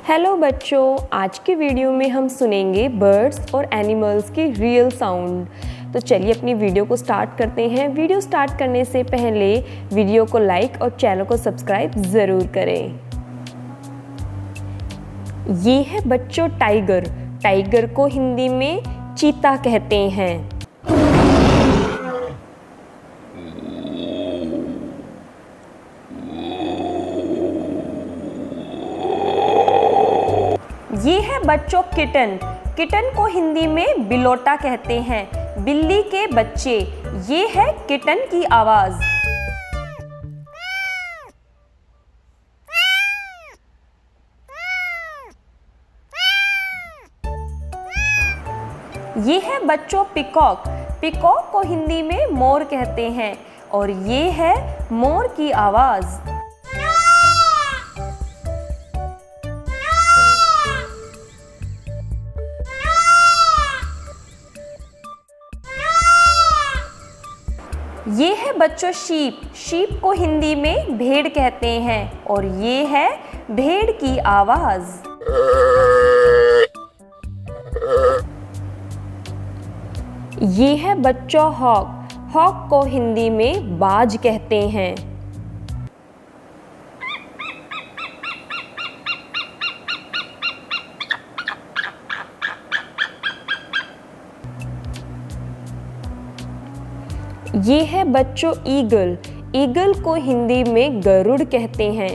Hello बच्चों, आज के वीडियो में हम सुनेंगे बर्ड्स और एनिमल्स की रियल साउंड। तो चलिए अपनी वीडियो को स्टार्ट करते हैं। वीडियो स्टार्ट करने से पहले वीडियो को लाइक और चैनल को सब्सक्राइब ज़रूर करें। ये है बच्चों टाइगर। टाइगर को हिंदी में चीता कहते हैं। ये है बच्चों किटन। किटन को हिंदी में बिलोटा कहते हैं। बिल्ली के बच्चे। ये है किटन की आवाज। ये है बच्चों पिकॉक। पिकॉक को हिंदी में मोर कहते हैं और ये है मोर की आवाज। ये है बच्चों शीप। शीप को हिंदी में भेड़ कहते हैं और ये है भेड़ की आवाज। ये है बच्चों हॉक। हॉक को हिंदी में बाज कहते हैं। ये है बच्चों ईगल। ईगल को हिंदी में गरुड़ कहते हैं।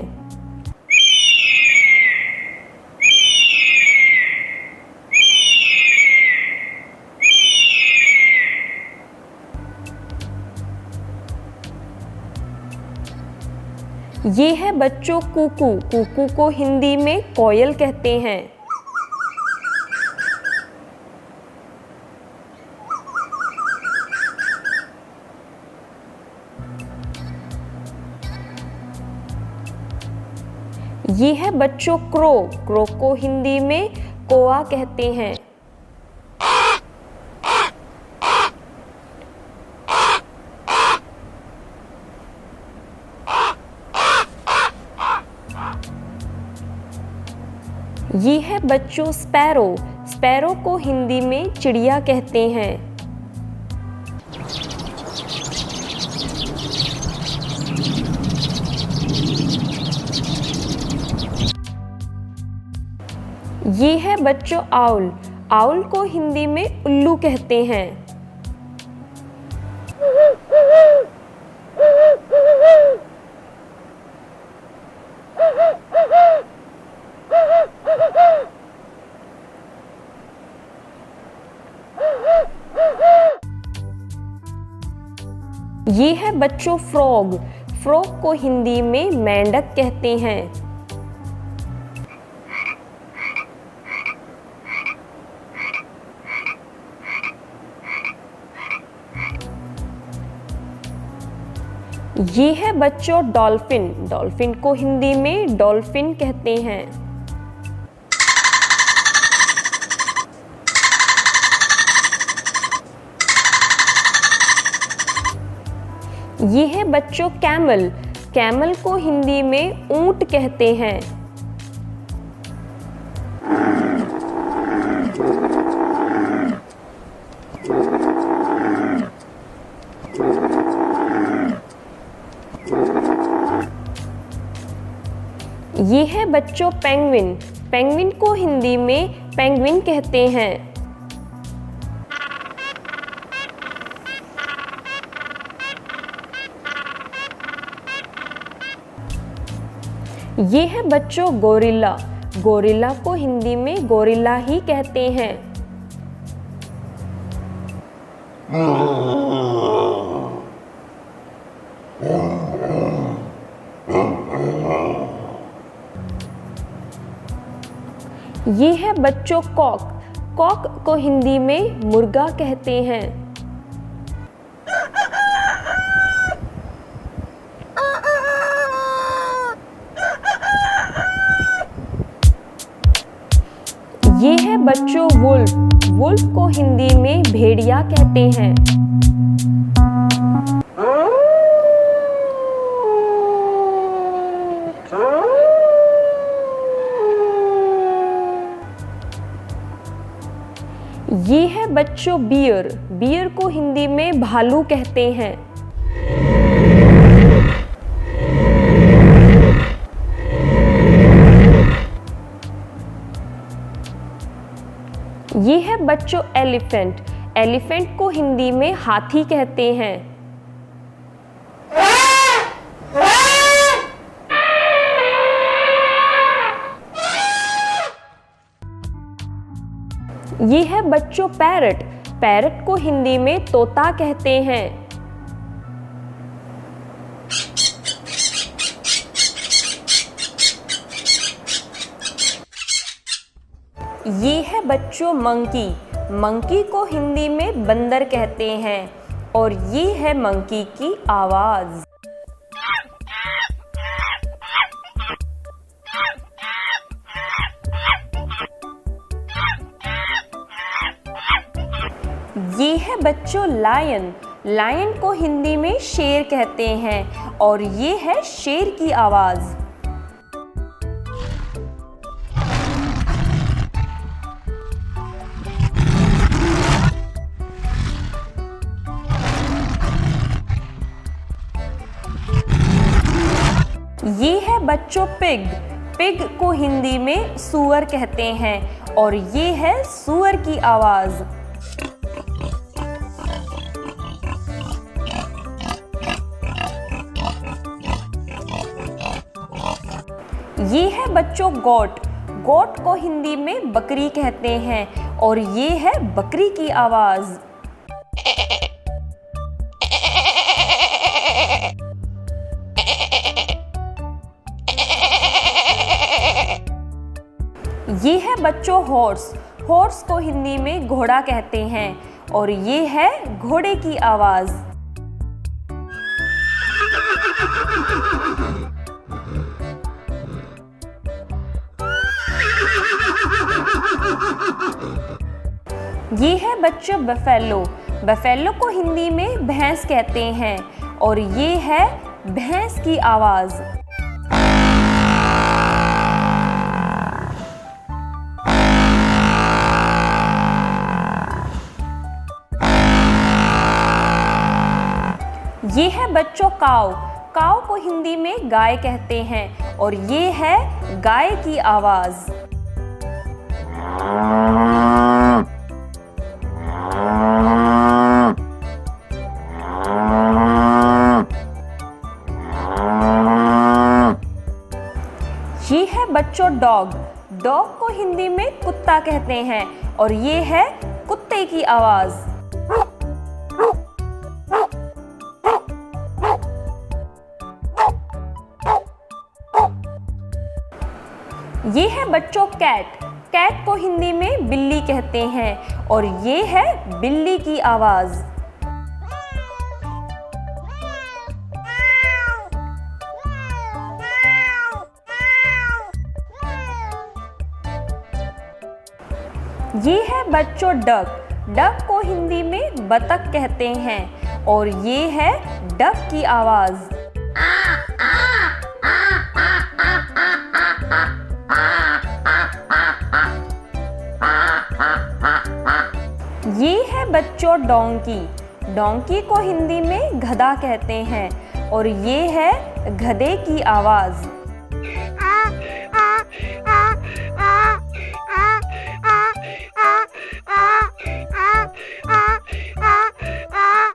ये है बच्चों कुकू। कुकू को हिंदी में कोयल कहते हैं। ये है बच्चों क्रो। क्रो को हिंदी में कोआ कहते हैं। ये है बच्चों स्पैरो। स्पैरो को हिंदी में चिड़िया कहते हैं। ये है बच्चों आउल। आउल को हिंदी में उल्लू कहते हैं। ये है बच्चों फ्रॉग। फ्रॉग को हिंदी में मेंढक कहते हैं। ये है बच्चों डॉल्फिन। डॉल्फिन को हिंदी में डॉल्फिन कहते हैं। ये है बच्चों कैमल। कैमल को हिंदी में ऊंट कहते हैं। ये है बच्चों पेंगुइन। पेंगुइन को हिंदी में पेंगुइन कहते हैं। ये है बच्चों गोरिल्ला। गोरिल्ला को हिंदी में गोरिल्ला ही कहते हैं। ये है बच्चों कॉक। कॉक को हिंदी में मुर्गा कहते हैं। ये है बच्चों वुल्फ। वुल्फ को हिंदी में भेड़िया कहते हैं। ये है बच्चों बियर। बियर को हिंदी में भालू कहते हैं। ये है बच्चों एलिफेंट। एलिफेंट को हिंदी में हाथी कहते हैं। ये है बच्चों पैरट। पैरट को हिंदी में तोता कहते हैं। ये है बच्चों मंकी। मंकी को हिंदी में बंदर कहते हैं और ये है मंकी की आवाज। ये है बच्चों लायन। लायन को हिंदी में शेर कहते हैं और ये है शेर की आवाज। ये है बच्चों पिग। पिग को हिंदी में सूअर कहते हैं और ये है सूअर की आवाज। ये है बच्चों गोट। गोट को हिंदी में बकरी कहते हैं और ये है बकरी की आवाज। ये है बच्चों हॉर्स। हॉर्स को हिंदी में घोड़ा कहते हैं और ये है घोड़े की आवाज। ये है बच्चों बफेलो। बफेलो को हिंदी में भैंस कहते हैं और ये है भैंस की आवाज। ये है बच्चों काऊ। काऊ को हिंदी में गाय कहते हैं और ये है गाय की आवाज। ये है बच्चों डॉग। डॉग को हिंदी में कुत्ता कहते हैं और ये है कुत्ते की आवाज। ये है बच्चों कैट। कैट को हिंदी में बिल्ली कहते हैं और ये है बिल्ली की आवाज। ये है बच्चों डक। डक को हिंदी में बतख कहते हैं और ये है डक की आवाज। ये है बच्चों डोंकी। डोंकी को हिंदी में गधा कहते हैं और ये है गधे की आवाज।